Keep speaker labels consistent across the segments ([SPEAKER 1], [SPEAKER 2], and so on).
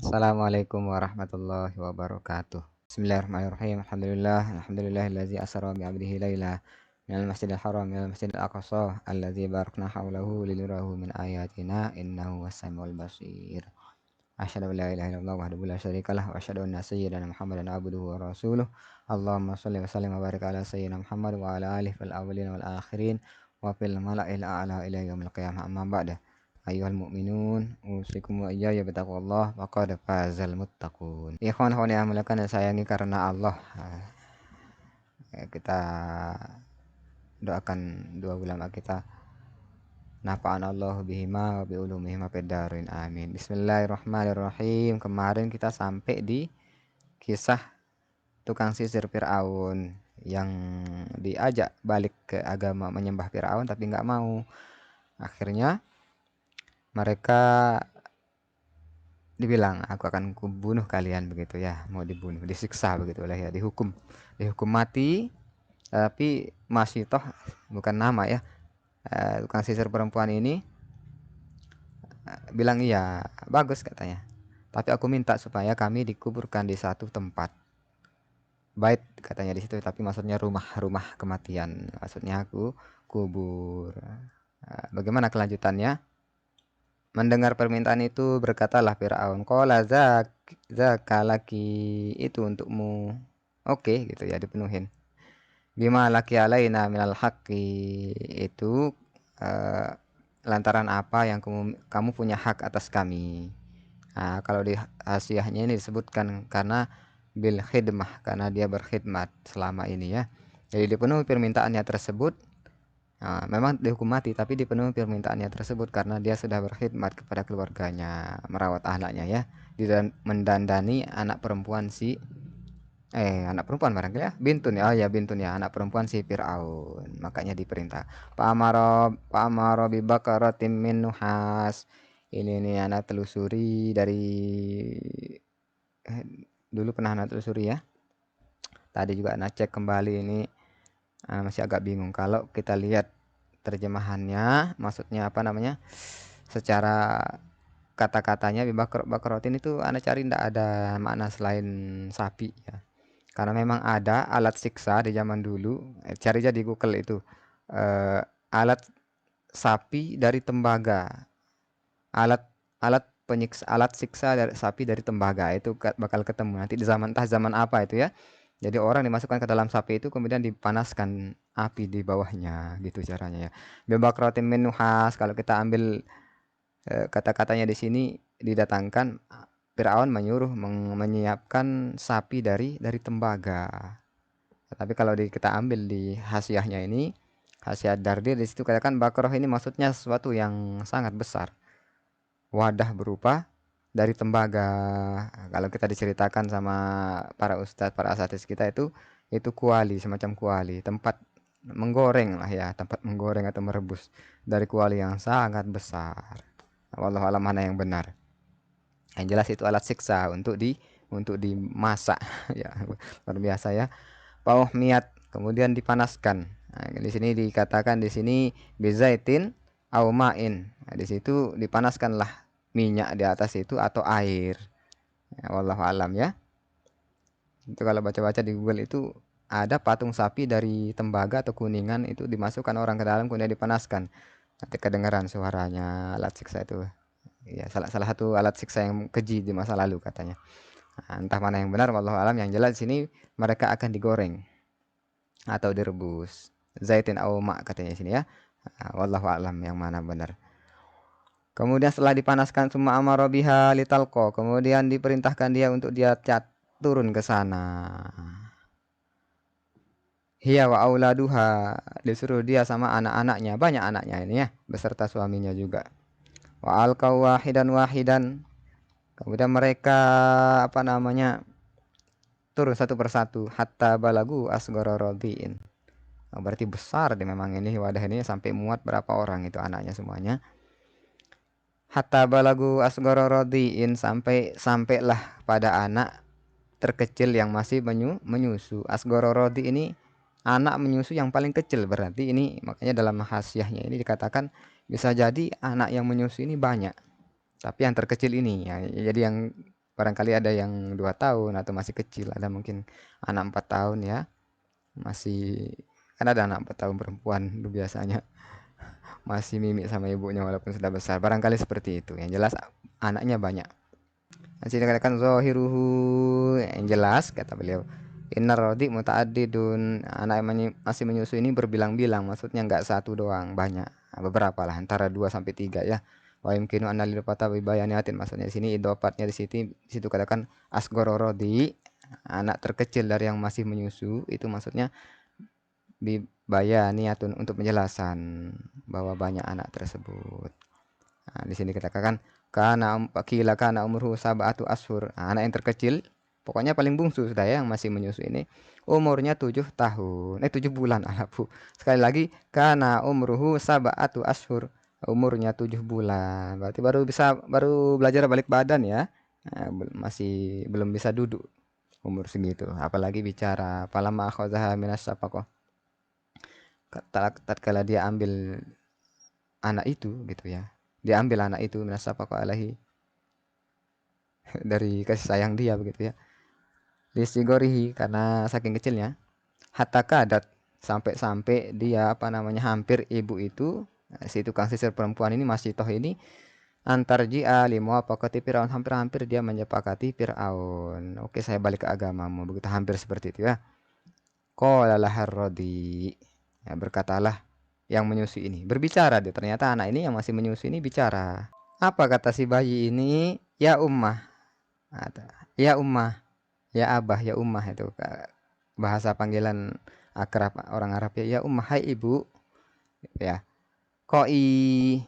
[SPEAKER 1] Assalamualaikum warahmatullahi wabarakatuh. Bismillahirrahmanirrahim. Alhamdulillahillazi asra bi 'abdihi laila minal masjidil haram ilal masjidil aqsa allazi barakna haulahu linurahu min ayatina innahu was-sami'ul basir. Asyhadu an la ilaha illallah wahdahu la syarikalah wa asyhadu anna sayyidana Muhammadan abduhu wa rasuluh. Allahumma shalli wa sallim wa barik ala sayyidina Muhammad wa ala alihi fil awwalin wal akhirin wa fil mala'il a'la ila yaumil qiyamah. Amma ba'da. Ayyuhal mu'minun, usikum wa iyaya bitaqwallah faqad fazal muttaqun. Ikhwan-ikhwan yang dimuliakan dan sayangi karena Allah, kita doakan dua ulama kita, nafa'ana Allah bihima wa bi ulumihima fid dharain amin. Bismillahirrahmanirrahim. Kemarin kita sampai di kisah tukang sisir Fir'aun yang diajak balik ke agama menyembah Fir'aun tapi nggak mau. Akhirnya mereka dibilang, aku akan kubunuh kalian, begitu ya, mau dibunuh, disiksa begitu lah ya, dihukum mati. Tapi masih toh bukan nama ya, tukang sisir perempuan ini bilang iya, bagus katanya, tapi aku minta supaya kami dikuburkan di satu tempat, bait katanya di situ, tapi maksudnya rumah kematian, maksudnya aku kubur. Bagaimana kelanjutannya? Mendengar permintaan itu, berkatalah Firaun, qala zaka laki, itu untukmu. Oke, gitu ya, dipenuhin. Bima laki alaina minal haqqi, itu lantaran apa yang kamu punya hak atas kami. Nah, kalau di hasiahnya ini disebutkan karena bil khidmah, karena dia berkhidmat selama ini ya. Jadi dipenuhi permintaannya tersebut. Nah, memang dihukum mati, tapi dipenuhi permintaannya tersebut karena dia sudah berkhidmat kepada keluarganya, merawat anaknya ya, mendandani anak perempuan anak perempuan barangkali ya, bintun ya, oh ya bintun ya, anak perempuan si Fir'aun, makanya diperintah. Pa'amaro bi bakaratin min nuhas. Ini nih anak telusuri dari dulu pernah anak telusuri ya. Tadi juga anak cek kembali ini. Masih agak bingung kalau kita lihat terjemahannya, maksudnya apa namanya, secara kata-katanya bibakrotin itu anak cari tidak ada makna selain sapi ya, karena memang ada alat siksa di zaman dulu. Cari aja di Google itu, alat sapi dari tembaga, alat alat penyiksa, alat siksa dari sapi dari tembaga, itu bakal ketemu nanti di zaman, entah zaman apa itu ya. Jadi orang dimasukkan ke dalam sapi itu, kemudian dipanaskan api di bawahnya, gitu caranya ya. Bebakrotin min nuhas, kalau kita ambil kata-katanya di sini, didatangkan Firaun menyuruh menyiapkan sapi dari tembaga. Tapi kalau kita ambil di hasiahnya ini, hasiah Dardir di situ katakan bakroh ini maksudnya sesuatu yang sangat besar. Wadah berupa dari tembaga. Kalau kita diceritakan sama para ustadz, para asatidz kita itu kuali, semacam kuali, tempat menggoreng lah ya, tempat menggoreng atau merebus dari kuali yang sangat besar. Wallahu alam mana yang benar. Yang jelas itu alat siksa untuk dimasak ya, luar biasa ya. Pauhmiyat, kemudian dipanaskan. Nah, di sini dikatakan di sini bizaitin au ma'in. Nah, di situ dipanaskanlah minyak di atas itu atau air. Ya, wallahu alam ya. Itu kalau baca-baca di Google itu ada patung sapi dari tembaga atau kuningan, itu dimasukkan orang ke dalam kemudian dipanaskan. Nanti kedengaran suaranya, alat siksa itu. Ya, salah satu alat siksa yang keji di masa lalu katanya. Nah, entah mana yang benar, wallahu alam. Yang jelas di sini mereka akan digoreng atau direbus. Zaitin au ma katanya di sini ya. Nah, wallahu alam yang mana benar. Kemudian setelah dipanaskan semua amara biha litalqa, kemudian diperintahkan dia untuk dia turun ke sana. Hiya wa auladuha, disuruh dia sama anak-anaknya, banyak anaknya ini ya, beserta suaminya juga. Wa alqaw wahidan wahidan, kemudian mereka apa namanya, turun satu persatu, hatta balagu asghara radiin. Oh, berarti besar deh memang ini wadah ini, sampai muat berapa orang itu anaknya semuanya. Hatta balagu asghara radiin, sampailah pada anak terkecil yang masih menyusu. Asghara radi ini anak menyusu yang paling kecil, berarti ini makanya dalam hasiahnya ini dikatakan bisa jadi anak yang menyusu ini banyak, tapi yang terkecil ini ya, jadi yang barangkali ada yang 2 tahun atau masih kecil, ada mungkin anak 4 tahun ya, masih kan ada anak 4 tahun perempuan itu biasanya masih mimik sama ibunya walaupun sudah besar. Barangkali seperti itu. Yang jelas anaknya banyak. Masih dikatakan zahiruhu, yang jelas kata beliau. Innar rodi muta'addidun. Anak yang masih menyusui ini berbilang-bilang, maksudnya enggak satu doang, banyak. Beberapa lah, antara 2 sampai 3 ya. Wa yumkinu an lilfata bi bayaniatin, maksudnya di sini idopatnya di situ katakan asgoro rodi, anak terkecil dari yang masih menyusu, itu maksudnya bibayaniatun, untuk penjelasan bahwa banyak anak tersebut. Nah, di sini kita katakan kana umurhu sab'atu ashur. Nah, anak yang terkecil, pokoknya paling bungsu sudah ya, yang masih menyusu ini umurnya 7 tahun. 7 bulan Bu. Sekali lagi, kana umruhu sab'atu ashur. Umurnya 7 bulan. Berarti baru belajar balik badan ya. Nah, masih belum bisa duduk umur segitu. Apalagi bicara. Falamma akhadhaha minas safaqah. Tatkala dia ambil anak itu gitu ya. Dia ambil anak itu minas safaqah alaihi, dari kasih sayang dia begitu ya. Listigorihi, karena saking kecilnya. Hatta kadat, sampai-sampai dia apa namanya hampir ibu itu, si tukang sisir perempuan ini masih toh ini, antar ji'a limu apakati Fir'aun, hampir-hampir dia menyepakati Fir'aun. Oke, saya balik ke agamamu, begitu hampir seperti itu ya. Qala lahar rodi, ya, berkatalah yang menyusui ini, berbicara dia, ternyata anak ini yang masih menyusui ini bicara. Apa kata si bayi ini? Ya ummah, ya ummah, ya abah, ya ummah, itu bahasa panggilan akrab orang Arab ya. Ya ummah, hai ibu ya. Koi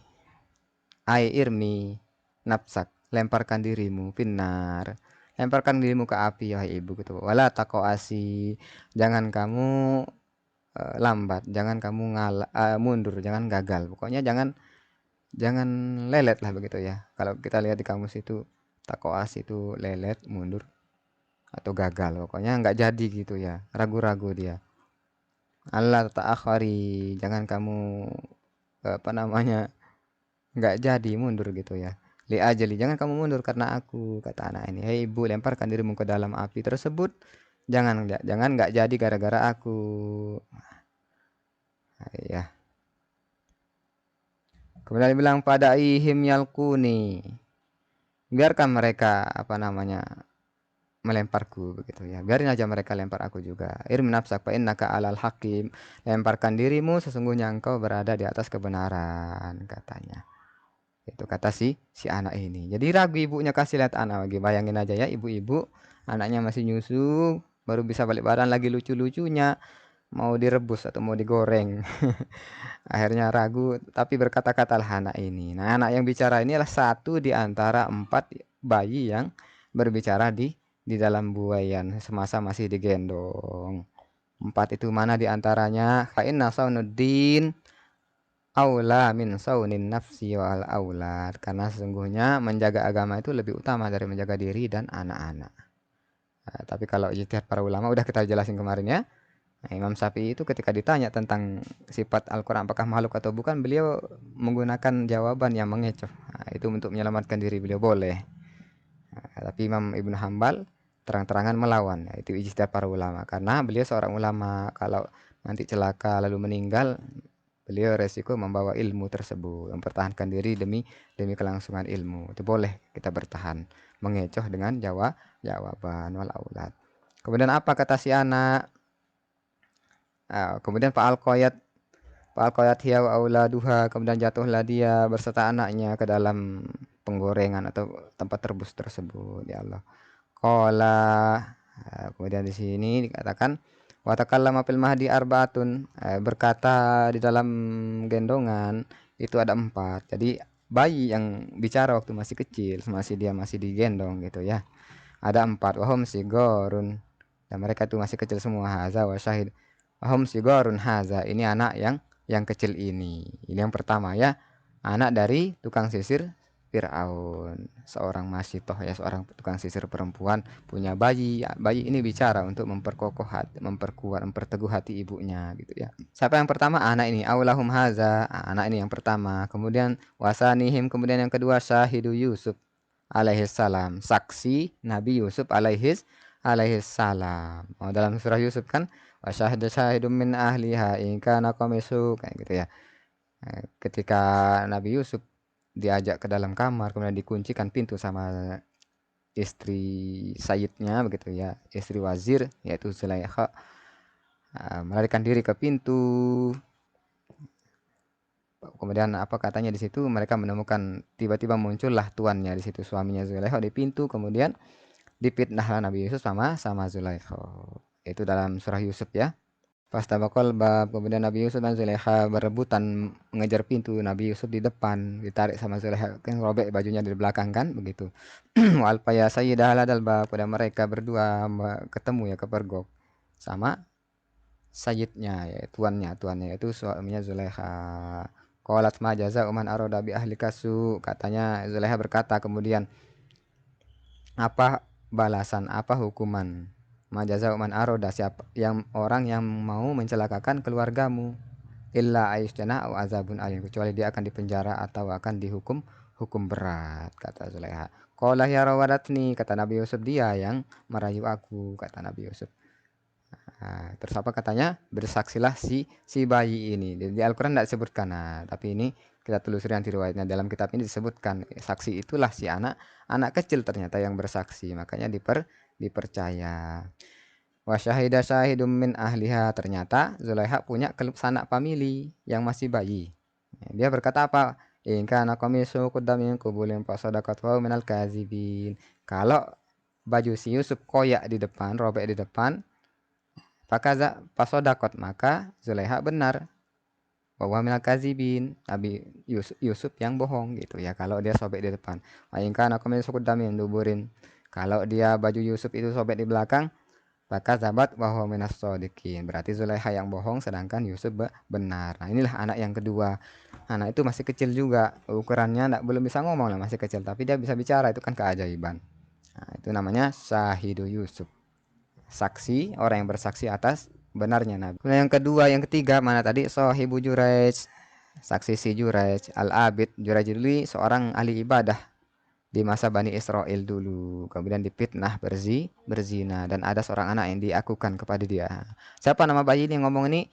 [SPEAKER 1] ai irmi nafsak, lemparkan dirimu finnar, lemparkan dirimu ke api ya ibu gitu. Wala takoasi, jangan kamu lambat, jangan kamu mundur, jangan gagal, pokoknya jangan jangan lelet lah begitu ya. Kalau kita lihat di kamus itu, takoas itu lelet, mundur, atau gagal, pokoknya nggak jadi gitu ya, ragu-ragu dia. Allah ta'akhari, jangan kamu apa namanya nggak jadi mundur gitu ya. Li ajali, jangan kamu mundur karena aku, kata anak ini. Hei ibu, lemparkan dirimu ke dalam api tersebut, jangan nggak jadi gara-gara aku. Nah, ya. Kemudian dia bilang pada ihim yalkuni, biarkan mereka apa namanya melemparku begitu ya, biarin aja mereka lempar aku juga. Irmi nafsak fa innaka alal hakim, lemparkan dirimu, sesungguhnya engkau berada di atas kebenaran, katanya. Itu kata si anak ini. Jadi ragu ibunya kasih lihat anak lagi, bayangin aja ya, ibu-ibu anaknya masih nyusu, baru bisa balik badan, lagi lucu-lucunya mau direbus atau mau digoreng. Akhirnya ragu, tapi berkata-katalah anak ini. Nah, anak yang bicara ini adalah satu di antara 4 bayi yang berbicara di dalam buayan semasa masih digendong. 4 itu mana di antaranya? Fa inna saunuddin aula min saunin nafsi wal aulad. Karena sesungguhnya menjaga agama itu lebih utama dari menjaga diri dan anak-anak. Nah, tapi kalau ijtihad para ulama udah kita jelasin kemarin ya. Nah, Imam Syafi'i itu ketika ditanya tentang sifat Al-Quran apakah makhluk atau bukan, beliau menggunakan jawaban yang mengecoh. Nah, itu untuk menyelamatkan diri beliau boleh. Nah, tapi Imam Ibnu Hambal terang-terangan melawan. Nah, itu ijtihad para ulama. Karena beliau seorang ulama, kalau nanti celaka lalu meninggal, beliau resiko membawa ilmu tersebut, mempertahankan diri demi kelangsungan ilmu. Itu boleh kita bertahan, mengecoh dengan jawaban wal aulad. Kemudian apa kata si anak? Kemudian Pak Al-Qoyat hiya wa auladuha, kemudian jatuhlah dia berserta anaknya ke dalam penggorengan atau tempat rebus tersebut, ya Allah. Qala, kemudian di sini dikatakan wa takallama fil mahdi arbaatun, berkata di dalam gendongan itu ada 4. Jadi bayi yang bicara waktu masih kecil, dia masih digendong gitu ya. Ada 4, wahum sigorun, dan mereka itu masih kecil semua. Haza wa syahid, wahum sigorun haza, ini anak yang kecil ini. Ini yang pertama ya, anak dari tukang sisir Fir'aun, seorang masitoh ya, seorang tukang sisir perempuan punya bayi. Bayi ini bicara untuk memperkokoh hati, memperkuat, memperteguh hati ibunya gitu ya. Siapa yang pertama? Anak ini. Aulahum haza, anak ini yang pertama. Kemudian wasanihim, kemudian yang kedua syahidu Yusuf. alaihissalam, saksi Nabi Yusuf alaihissalam. Oh, dalam surah Yusuf kan wasyahada syahidum min ahliha in kana qamisu kayak gitu ya. Ketika Nabi Yusuf diajak ke dalam kamar kemudian dikuncikan pintu sama istri Sayyidnya begitu ya, istri wazir yaitu Zulaikha, melarikan diri ke pintu. Kemudian apa katanya di situ mereka menemukan tiba-tiba muncullah tuannya di situ, suaminya Zulaikha di pintu, kemudian dipitnahlah Nabi Yusuf sama Zulaikha. Itu dalam surah Yusuf ya. Fastabaqal bab, kemudian Nabi Yusuf dan Zulaikha berebutan mengejar pintu. Nabi Yusuf di depan, ditarik sama Zulaikha, kan robek bajunya di belakang kan begitu. Wa alfaya sayyidah ladal bab, pada mereka berdua ketemu ya kepergok sama sayyidnya ya tuannya itu suaminya Zulaikha. Qalat ma jaza man arada bi ahli kasu, katanya Zulaikha berkata kemudian, apa balasan, apa hukuman majaza man aroda, siapa yang orang yang mau mencelakakan keluargamu, illa aisjana au azabun alim, kecuali dia akan dipenjara atau akan dihukum hukum berat, kata Zulaikha. Qala ya rawadatni, kata Nabi Yusuf, dia yang merayu aku, kata Nabi Yusuf. Nah, terus apa katanya, bersaksilah si bayi ini. Di Al-Quran tidak disebutkan, nah, tapi ini kita telusuri nanti riwayatnya, dalam kitab ini disebutkan saksi itulah si anak kecil ternyata yang bersaksi, makanya dipercaya. Wa syahida syahidum min ahliha, ternyata Zulaikha punya sanak famili yang masih bayi. Dia berkata apa? In kana qamisu qudda min qubulin fasadaqat wa minal kazibin. Kalau baju si Yusuf koyak di depan, robek di depan, fakaza fasodakot, maka Zulaikha benar, bahwa minal kazibin, Nabi Yusuf yang bohong gitu ya kalau dia sobek di depan. Wa in kana qamisu qudda min duburin, kalau dia baju Yusuf itu sobek di belakang, maka zabat bahwa minas sodikin, berarti Zulaikha yang bohong sedangkan Yusuf benar. Nah inilah anak yang kedua. Anak itu masih kecil juga, ukurannya belum bisa ngomong lah, masih kecil, tapi dia bisa bicara, itu kan keajaiban. Nah, itu namanya syahidu Yusuf, saksi, orang yang bersaksi atas benarnya Nabi. Kemudian yang kedua, yang ketiga mana tadi, sahibu Juraij, saksi si Juraij al-abid. Juraij dulu seorang ahli ibadah di masa Bani Israel dulu, kemudian dipitnah berzina dan ada seorang anak yang diakukan kepada dia. Siapa nama bayi ini yang ngomong ini?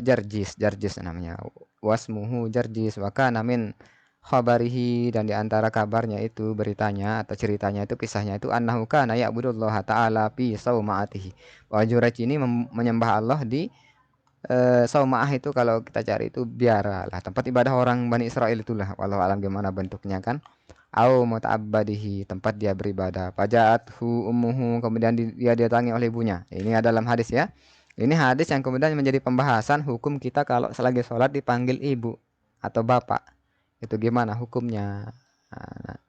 [SPEAKER 1] Jarjis namanya. Wasmuhu Jarjis, wa kana min khabarihi, dan diantara kabarnya itu, beritanya atau ceritanya itu, kisahnya itu, annahu kana ya'budullaha ta'ala fi saumaatihi, bahwa Juraij ini menyembah Allah di saumaah. Itu kalau kita cari itu biara lah, tempat ibadah orang Bani Israel itulah, walau alam gimana bentuknya kan, au muta'abbadihi, tempat dia beribadah. Faja'athu ummuhu, kemudian dia didatangi oleh ibunya. Ini dalam hadis ya. Ini hadis yang kemudian menjadi pembahasan hukum kita kalau selagi sholat dipanggil ibu atau bapak. Itu gimana hukumnya? Nah,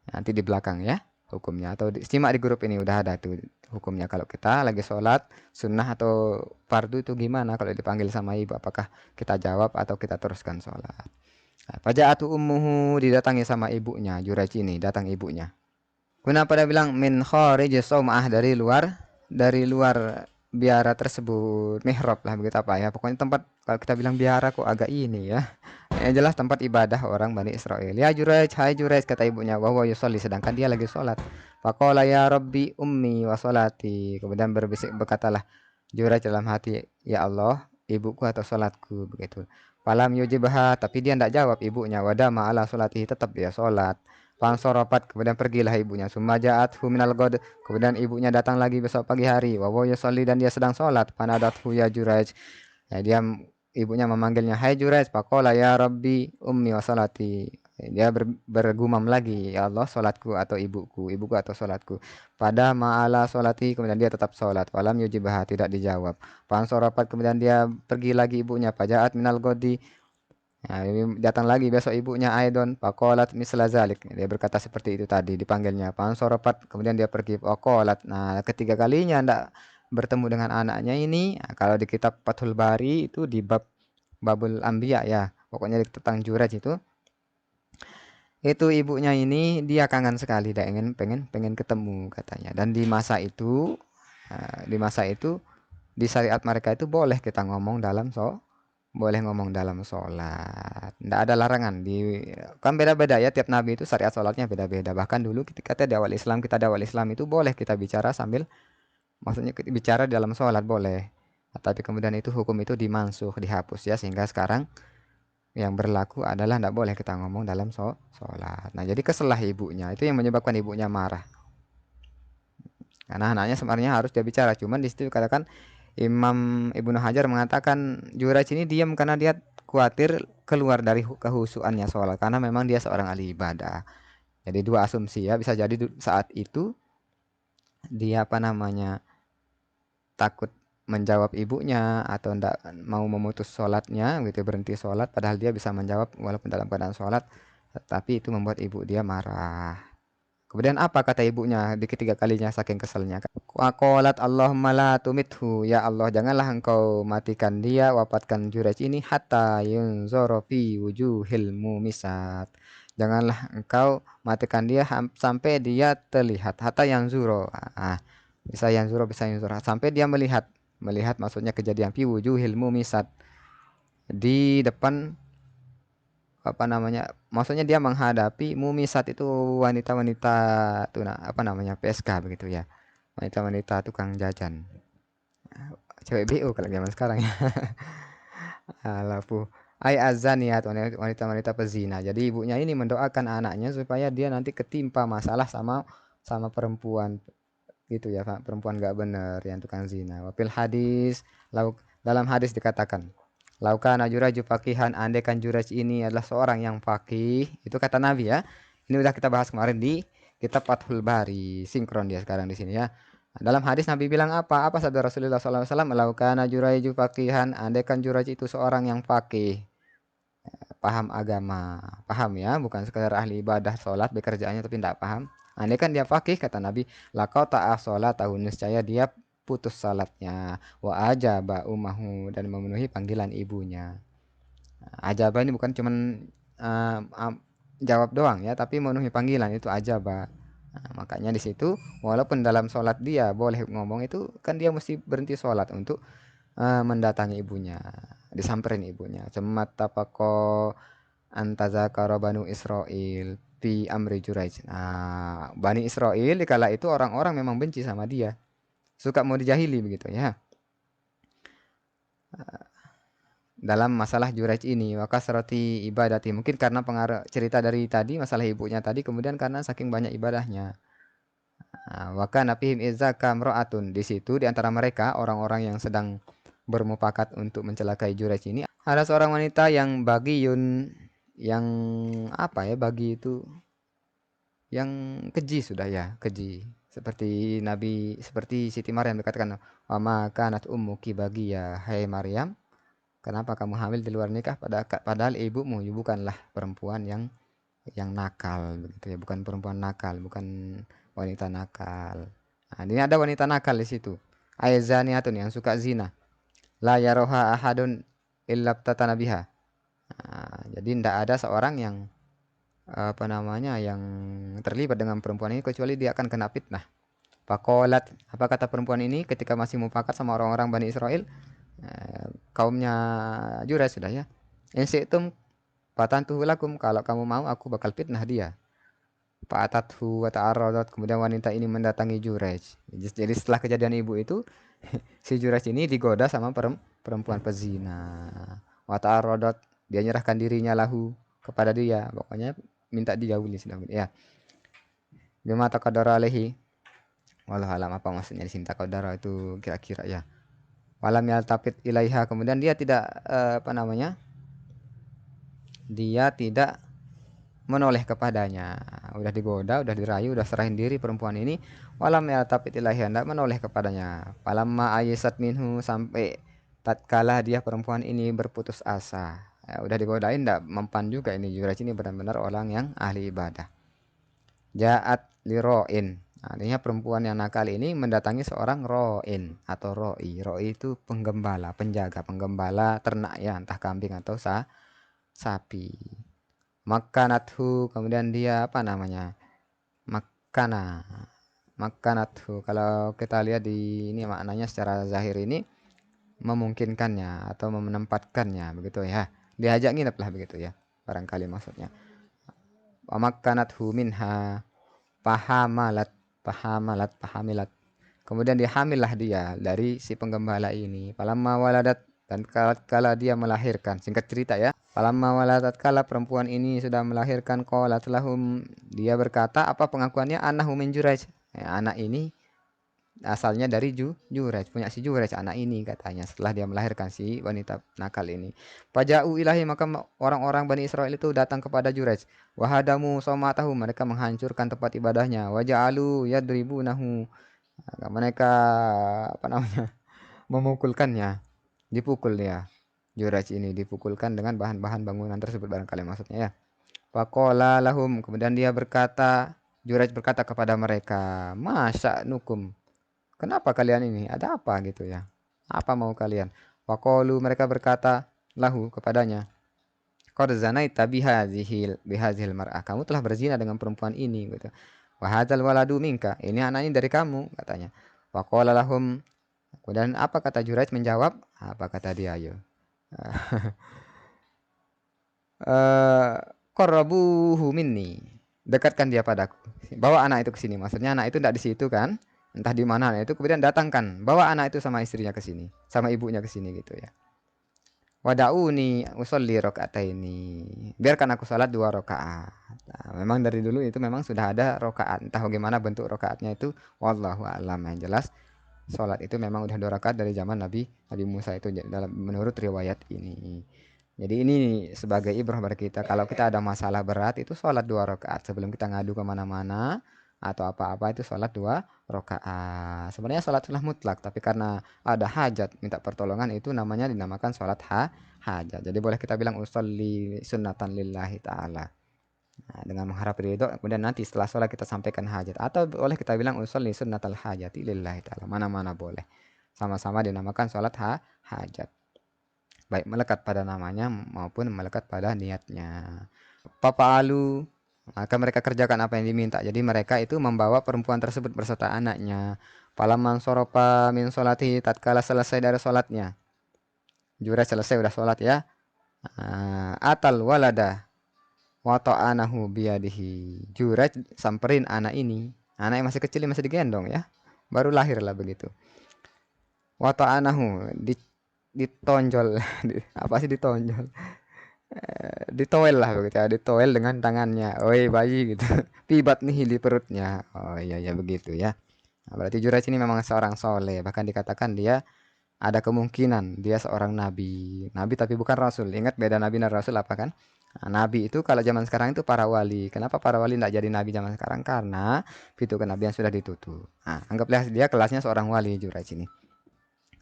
[SPEAKER 1] nanti di belakang ya hukumnya, atau simak di grup ini udah ada tuh hukumnya kalau kita lagi sholat sunnah atau fardu itu gimana kalau dipanggil sama ibu, apakah kita jawab atau kita teruskan sholat. Faja'atu ummuhu, didatangi sama ibunya. Juraij ini datang ibunya. Kenapa dia bilang min kharij saumah, dari luar biara tersebut, mihrab lah begitu apa ya, pokoknya tempat, kalau kita bilang biara kok agak ini ya. Yang jelas tempat ibadah orang Bani Israel. Ya Juraij, hai Juraij, kata ibunya, wa huwa yusolli, sedangkan dia lagi sholat. Faqala ya Rabbi ummi wa sholati, kemudian berkatalah Juraij dalam hati, ya Allah, ibuku atau sholatku begitu. Falam yujibha, tapi dia tidak jawab ibunya. Wadama ala sholatihi, tetap dia sholat. Fansoropat, kemudian pergilah ibunya. Sumaja'athu minal god, kemudian ibunya datang lagi besok pagi hari. Wawo yusolli, dan dia sedang sholat. Panadathu ya Juraij, ya dia, ibunya memanggilnya, hai Juraij. Faqala ya Rabbi ummi wa sholati, dia bergumam lagi, ya Allah sholatku atau ibuku atau sholatku. Pada ma'ala sholati, kemudian dia tetap sholat. Walam yujibah, tidak dijawab. Fansoropat, kemudian dia pergi lagi ibunya. Pajaat minal godi, nah, ini datang lagi besok ibunya Aidon. Pakolat misla zalik, dia berkata seperti itu tadi dipanggilnya. Fansoropat, kemudian dia pergi. Pakolat, nah ketiga kalinya ndak bertemu dengan anaknya ini. Nah, kalau di kitab Fathul Bari itu di babul Ambiya ya, pokoknya tentang Juraij itu ibunya ini dia kangen sekali, dia pengen ketemu katanya. Dan di masa itu, di syariat mereka itu boleh kita ngomong dalam boleh ngomong dalam sholat. Tidak ada larangan. Kan beda-beda ya, tiap nabi itu syariat sholatnya beda-beda. Bahkan dulu ketika kita di awal Islam itu boleh kita bicara sambil, maksudnya bicara di dalam sholat boleh. Tapi kemudian itu hukum itu dimansuh, dihapus ya, sehingga sekarang yang berlaku adalah tidak boleh kita ngomong dalam sholat. Nah, jadi keselah ibunya. Itu yang menyebabkan ibunya marah. Karena anaknya sebenarnya harus dia bicara. Cuman di situ katakan Imam Ibnu Hajar mengatakan Jurayj ini diam karena dia khawatir keluar dari kehusuannya sholat. Karena memang dia seorang ahli ibadah. Jadi dua asumsi ya. Bisa jadi saat itu dia apa namanya takut menjawab ibunya atau ndak mau memutus sholatnya gitu, berhenti sholat padahal dia bisa menjawab walaupun dalam keadaan sholat, tapi itu membuat ibu dia marah. Kemudian apa kata ibunya di ketiga kalinya saking keselnya? Qalat Allahumma la tumithu, ya Allah janganlah engkau matikan dia, wafatkan Jurayj ini hatta yunzara fi wujuhil mumisat. Janganlah engkau matikan dia sampai dia terlihat, hatta yanzuro. Bisa yanzuro, bisa yanzuro sampai dia melihat. Melihat maksudnya kejadian fi wujuhil mumisat, di depan apa namanya, maksudnya dia menghadapi mumisat itu wanita-wanita tuh apa namanya PSK begitu ya, wanita-wanita tukang jajan, cewek BU kalau zaman sekarang ya. Alafu ay azaniyat, wanita-wanita pezina. Jadi ibunya ini mendoakan anaknya supaya dia nanti ketimpa masalah sama sama perempuan gitu ya Pak, perempuan gak bener yang tukang zina. Wafil hadis, dalam hadis dikatakan Lauka Jurayj faqihan, andai kan Jurayj ini adalah seorang yang faqih, itu kata Nabi ya. Ini udah kita bahas kemarin di kitab Fathul Bari, sinkron dia sekarang di sini ya. Dalam hadis Nabi bilang apa? Apa sabda Rasulullah SAW? Lauka Jurayj faqihan, andai kan Jurayj itu seorang yang faqih, paham agama, paham ya, bukan sekedar ahli ibadah sholat bekerjaannya tapi tidak paham. Andai kan dia faqih kata Nabi, lakau ta'ah sholat tahu, niscaya dia putus salatnya, wa ajaba umahu, dan memenuhi panggilan ibunya. Ajaba ini bukan cuman uh, uh, jawab doang ya, tapi memenuhi panggilan itu ajaba. Nah, makanya di situ walaupun dalam sholat dia boleh ngomong, itu kan dia mesti berhenti sholat untuk mendatangi ibunya, disamperin ibunya. Cemat tapako antazakara Banu Israel fi amri Jurayj. Nah, Bani Israel dikala itu orang-orang memang benci sama dia, suka mau dijahili begitu ya. Dalam masalah Jurayj ini, wakasrati ibadati, mungkin karena pengaruh cerita dari tadi masalah ibunya tadi, kemudian karena saking banyak ibadahnya. Wa kana fihim izzaka imra'atun, di situ di antara mereka orang-orang yang sedang bermufakat untuk mencelakai Jurayj ini ada seorang wanita yang bagiyun, yang apa ya, bagi itu yang keji sudah ya, keji. Seperti Nabi, seperti Siti Maryam dikatakan, wa ma kanat ummuki bagiya, hai Maryam, kenapa kamu hamil di luar nikah, padahal ibumu bukanlah perempuan yang nakal begitu ya, bukan perempuan nakal, bukan wanita nakal. Nah, ini ada wanita nakal di situ. Aizaniatun, yang suka zina. La yaroha ahadun illa tatana biha. Nah, jadi tidak ada seorang yang apa namanya yang terlibat dengan perempuan ini kecuali dia akan kena fitnah. Pakolat, apa kata perempuan ini ketika masih mufakat sama orang-orang Bani Israel, kaumnya Jurayj sudah ya. Insitum fatantuhu lakum, kalau kamu mau aku bakal fitnah dia. Fa'atathu wa ta'arradat, kemudian wanita ini mendatangi Jurayj. Jadi setelah kejadian ibu itu, si Jurayj ini digoda sama perempuan pezina. Wa ta'arradat, dia nyerahkan dirinya lahu kepada dia, pokoknya minta dijauhi sudah ya. Bima taqaddara alaihi, wallahu alam apa maksudnya di sini taqaddara itu kira-kira ya. Walam yaltafit ilaiha, kemudian dia tidak apa namanya? Dia tidak menoleh kepadanya. Udah digoda, udah dirayu, udah serahin diri perempuan ini. Walam yaltafit ilaiha, tidak menoleh kepadanya. Falamma ayisat minhu, sampai tatkala dia perempuan ini berputus asa. Ya, udah digodain tidak mempan juga ini. Jurayj ini benar-benar orang yang ahli ibadah. Ja'at liro'in, artinya perempuan yang nakal ini mendatangi seorang ro'in atau ro'i. Ro'i itu penggembala, penjaga, penggembala ternak ya, entah kambing atau sapi. Makanathu, kemudian dia apa namanya, makana, makanathu. Kalau kita lihat di ini maknanya secara zahir ini, memungkinkannya atau menempatkannya begitu ya. Diajak nginep lah begitu ya. Barangkali maksudnya. Wa makkanathu minha pahamalat pahamilat. Kemudian dihamillah dia dari si penggembala ini. Falamma waladat, dan kala dia melahirkan. Singkat cerita ya. Falamma waladat, kala perempuan ini sudah melahirkan, qalat lahum, dia berkata, apa pengakuannya, annahu min Juraij. Ya, anak ini asalnya dari Juraij, punya si Juraij anak ini katanya, setelah dia melahirkan si wanita nakal ini. Faja'u ilahi, maka orang-orang Bani Israel itu datang kepada Juraij. Wahadamu somatahu, mereka menghancurkan tempat ibadahnya. Waja'alu yadribunahu, mereka apa namanya, memukulkannya, dipukul dia. Juraij ini dipukulkan dengan bahan-bahan bangunan tersebut barangkali maksudnya ya. Faqala lahum, kemudian dia berkata, Juraij berkata kepada mereka, masa nukum, kenapa kalian ini? Ada apa gitu ya? Apa mau kalian? Waqalu, mereka berkata lahu kepadanya, qad zanaita bihadzihil mar'ah. Kamu telah berzina dengan perempuan ini gitu. Wa hadzal waladu minka. Ini anak ini dari kamu katanya. Waqala lahum, kemudian apa kata Juraij menjawab? Apa kata dia? Ayo. Qarrabuhu minni. Dekatkan dia padaku. Bawa anak itu ke sini. Maksudnya anak itu tidak di situ kan? Entah di mana anak itu, kemudian datangkan, bawa anak itu sama istrinya ke sini, sama ibunya ke sini gitu ya. Wada'uni usolli rakaataini, biarkan aku salat 2 rakaat. Nah, memang dari dulu itu memang sudah ada rakaat, entah bagaimana bentuk rakaatnya itu, wallahu a'lam. Yang jelas salat itu memang udah 2 rakaat dari zaman Nabi Musa itu, dalam menurut riwayat ini. Jadi ini sebagai ibrah bagi kita, kalau kita ada masalah berat itu sholat 2 rakaat sebelum kita ngadu kemana-mana atau apa-apa, itu sholat 2 rakaat. Sebenarnya sholat sunnah mutlak, tapi karena ada hajat minta pertolongan, itu namanya dinamakan sholat hajat. Jadi boleh kita bilang usolli sunnatan lillahi ta'ala. Nah, dengan mengharap ridho, kemudian nanti setelah sholat kita sampaikan hajat, atau boleh kita bilang usolli sunnatal hajati lillahi ta'ala. Mana-mana boleh. Sama-sama dinamakan sholat hajat. Baik melekat pada namanya maupun melekat pada niatnya. Papa'alu, maka mereka kerjakan apa yang diminta. Jadi mereka itu membawa perempuan tersebut berserta anaknya. Palaman soropa min sholati, tatkala selesai dari sholatnya. Jura selesai udah sholat ya. Atal walada wa ta'anahu biyadihi. Jura samperin anak ini. Anak yang masih kecil, masih digendong ya. Baru lahir lah begitu. Wa ta'anahu, ditonjol. Apa sih ditonjol? Ditowel lah begitu ya, ditowel dengan tangannya, oi bayi gitu. Pibat nih di perutnya. Oh iya ya begitu ya. Nah, berarti Juraij ini memang seorang soleh, bahkan dikatakan dia ada kemungkinan dia seorang nabi, tapi bukan rasul. Ingat beda nabi dan rasul apa kan? Nah, nabi itu kalau zaman sekarang itu para wali. Kenapa para wali tidak jadi nabi zaman sekarang? Karena pintu kenabian sudah ditutup. Nah, anggaplah dia kelasnya seorang wali Juraij ini.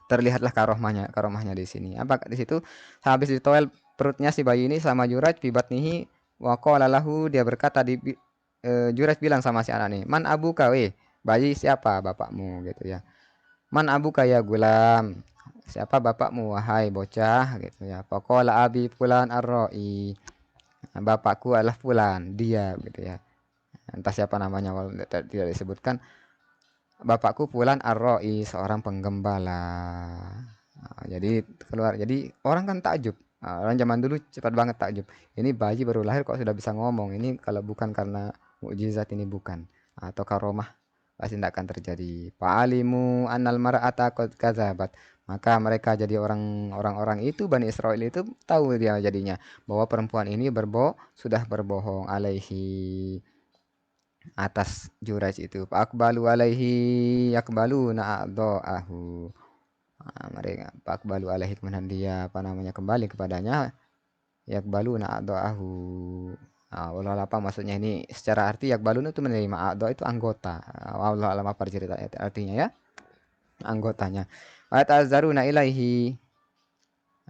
[SPEAKER 1] Terlihatlah karomahnya di sini. Apa di situ? Habis ditowel perutnya si bayi ini sama Juraij, pibat nihi wa qala lahu, dia berkata Juraij bilang sama si anak nih, man abuka, bayi siapa bapakmu gitu ya. Man abuka ya gulam, siapa bapakmu wahai bocah gitu ya. Faqala abi fulan ar-ra'i, bapakku adalah fulan, dia gitu ya. Entah siapa namanya, tidak disebutkan. Bapakku fulan ar-ra'i, seorang penggembala. Nah, jadi keluar, jadi orang kan takjub. Nah, orang zaman dulu cepat banget takjub. Ini bayi baru lahir kok sudah bisa ngomong. Ini kalau bukan karena mukjizat, ini bukan, atau karomah, pasti tidak akan terjadi. Fa'alimu annal mar'ata qad kadzabat. Maka mereka jadi orang-orang itu, Bani Israel itu tahu dia jadinya bahwa perempuan ini sudah berbohong alaihi, atas Juraij itu. Akbalu alaihi yakbaluna a'dha'ahu. Mereka akbalu alaihi, kemudian dia apa namanya kembali kepadanya, yakbaluna a'dha'ahu. Allah apa maksudnya ini secara arti, yakbaluna itu menerima, a'dha itu anggota. Allah alam apa cerita artinya ya, anggotanya. Wa ta'azzaruna ilaihi,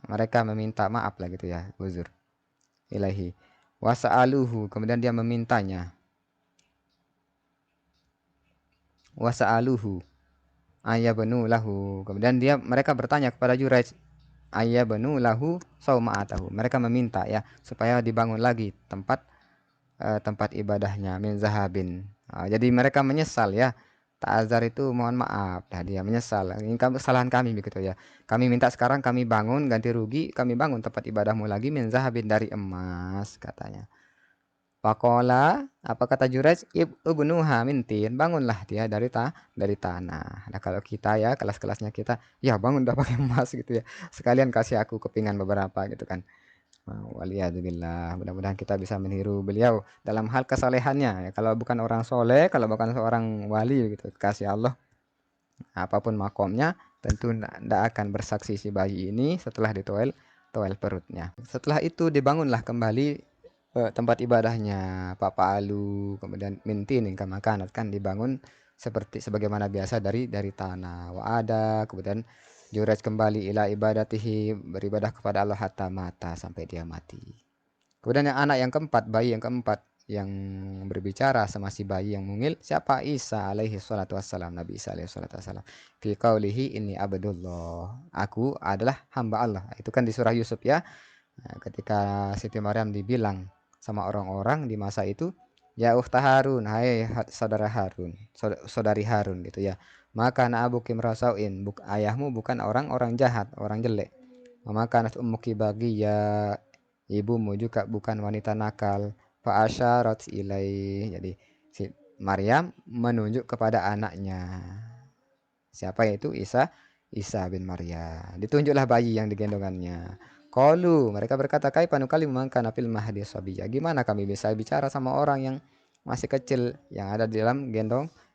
[SPEAKER 1] mereka meminta maaf lah gitu ya, uzur ilaihi. Wasa'aluhu, kemudian dia memintanya. Wasa'aluhu ayyabnu lahu, kemudian mereka bertanya kepada Juraij, ayyabnu lahu sauma'atahu, mereka meminta ya supaya dibangun lagi tempat ibadahnya min zahabin. Jadi mereka menyesal ya, ta'azar itu mohon maaf. Nah, dia menyesal. Ini kesalahan kami begitu ya. Kami minta sekarang kami bangun ganti rugi, kami bangun tempat ibadahmu lagi min zahabin dari emas katanya. Pakola, apa kata Juraj? Ibnuha mintin, bangunlah dia dari tanah. Nah, kalau kita ya, kelas-kelasnya kita, ya bangun udah pakai emas gitu ya. Sekalian kasih aku kepingan beberapa gitu kan. Waliyadzubillah. Mudah-mudahan kita bisa meniru beliau dalam hal kesalehannya. Ya, kalau bukan orang soleh, kalau bukan seorang wali gitu, kasih Allah, apapun makomnya, tentu tidak akan bersaksi si bayi ini setelah ditoel toel perutnya. Setelah itu dibangunlah kembali tempat ibadahnya Papa Alu, kemudian minti nih makan kan dibangun seperti sebagaimana biasa dari tanah. Wa ada, kemudian Juraj kembali ila ibadatihi, beribadah kepada Allah hatta mata sampai dia mati. Kemudian yang anak yang keempat, bayi yang keempat yang berbicara sama si bayi yang mungil, siapa? Isa alaihi salatu wassalam, Nabi Isa alaihi salatu wassalam. Fi qaulihi inni abdullah, aku adalah hamba Allah. Itu kan di surah Yusuf ya. Nah, ketika Siti Maryam dibilang sama orang-orang di masa itu, ya ukhta Harun, hai saudara Harun, saudari Harun gitu ya. Maka na abuki merasauin, ayahmu bukan orang-orang jahat, orang jelek. Maka nas ummuki bagi ya, ibumu juga bukan wanita nakal. Fa asyarat ilai. Jadi si Maryam menunjuk kepada anaknya. Siapa itu? Isa bin Maryam. Ditunjuklah bayi yang digendongannya. Qalu, mereka berkata, kaifa nukallimu man kana fil mahdi sabiyya. Gimana kami bisa bicara sama orang yang masih kecil, yang ada di dalam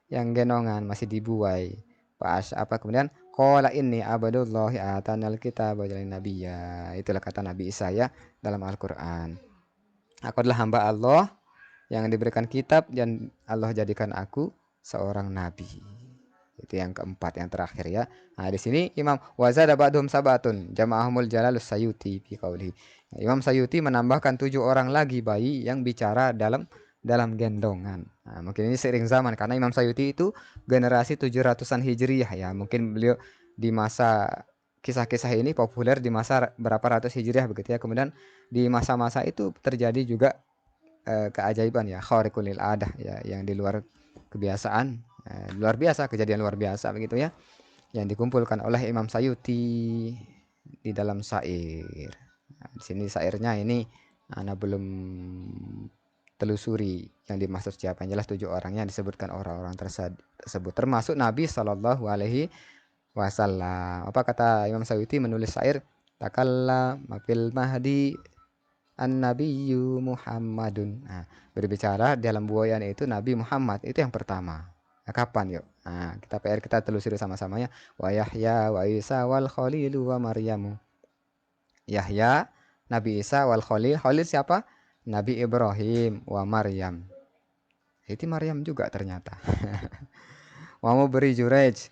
[SPEAKER 1] yang gendongan, masih dibuai. Pas apa kemudian qala inni abdullahi atanal kitaba wa jalana nabiyya. Itulah kata Nabi Isa ya dalam Al-Qur'an. Aku adalah hamba Allah yang diberikan kitab dan Allah jadikan aku seorang nabi. Itu yang keempat, yang terakhir ya. Nah, di sini Imam wazada ba'dhum sabatun jama'ahumul jalalus sayuti fi qauli. Nah, Imam Sayuti menambahkan 7 orang lagi bayi yang bicara dalam gendongan. Nah, mungkin ini seiring zaman karena Imam Sayuti itu generasi 700-an Hijriyah ya. Mungkin beliau di masa kisah-kisah ini populer di masa berapa ratus Hijriah begitu ya. Kemudian di masa-masa itu terjadi juga keajaiban ya, khariqul adah ya, yang di luar kebiasaan, luar biasa, kejadian luar biasa begitu ya, yang dikumpulkan oleh Imam Sayuti di dalam syair. Nah, di sini syairnya ini ana belum telusuri yang dimaksud siapa. Yang jelas 7 orangnya disebutkan orang-orang tersebut termasuk Nabi Shallallahu Alaihi Wasallam. Apa kata Imam Sayuti menulis syair? Takalla mafil mahdi An-Nabiyyu Muhammadun. Nah, berbicara dalam buayan itu Nabi Muhammad itu yang pertama. Nah, kapan yuk? Nah, kita PR kita telusuri sama-samanya. Wa Yahya wa Isa wal Khalilu wa Maryamu. Yahya, Nabi Isa wal Khalil. Khalil siapa? Nabi Ibrahim wa Maryam. Itu Maryam juga ternyata. Wa mubri Jurej.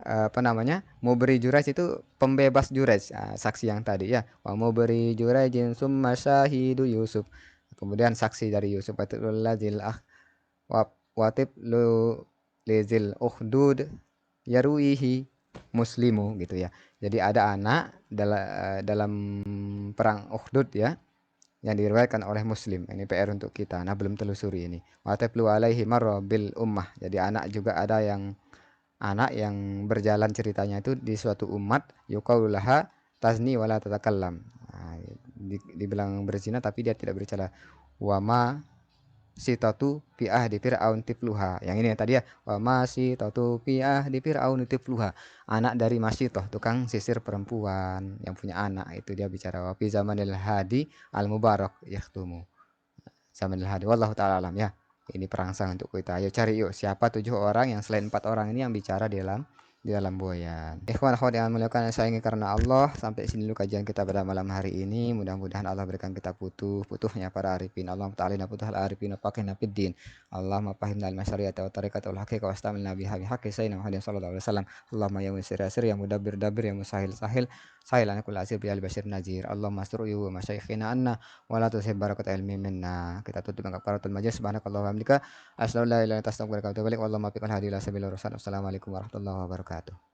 [SPEAKER 1] Apa namanya, mau beri Jurej itu pembebas Jurej, saksi yang tadi ya, wa mau beri Jurejin summa syahidu Yusuf, kemudian saksi dari Yusuf itu lazil watib lu lizil ukhdud yaruihi muslimu gitu ya. Jadi ada anak dalam perang Ukhdud ya yang diriwayatkan oleh Muslim. Ini PR untuk kita. Nah, belum telusuri ini. Watib lu alaihi marra bil ummah. Jadi anak juga ada yang berjalan ceritanya itu di suatu umat yuqaulaha tazni wala tatakallam. Nah, dibilang berzina tapi dia tidak berbicara. Wama sitatu fi ahdi fir'aun tifluha. Yang ini tadi ya, wama sitatu fi ahdi fir'aun tifluha. Anak dari Masitoh, tukang sisir perempuan yang punya anak, itu dia bicara wa fi zamanil hadi al mubarak yaktumu. Zamanil hadi wallahu taala alam ya. Ini perangsang untuk kita. Ayo cari yuk siapa 7 orang yang selain 4 orang ini yang bicara di dalam buayan. Ikhwan akhwat yang muliakan saya ingin karena Allah, sampai sini dulu kajian kita pada malam hari ini. Mudah-mudahan Allah berikan kita putuhnya para arifin. Allah ta'ala putuh al arifin wa faqihna fid din. Allah mafahimna al masyariat wa tariqat al haqiqah wa astamilna biha bihaqqi sayyidina Muhammad sallallahu alaihi wasallam. Allahumma ya musir asir ya mudabbir dabir ya musahil sahil sahilan kul asir bi al bashir nazir. Allahumma asru'yu wa masyayikhina anna wa la tusib barakat ilmi minna. Kita tutup dengan kafaratul majlis. Subhanakallah wa hamdika asyhadu an la ilaha illa anta astaghfiruka wa atubu ilaik. Wallahu muwaffiq hadi ila sabilir rasyad. Assalamualaikum warahmatullahi wabarakatuh.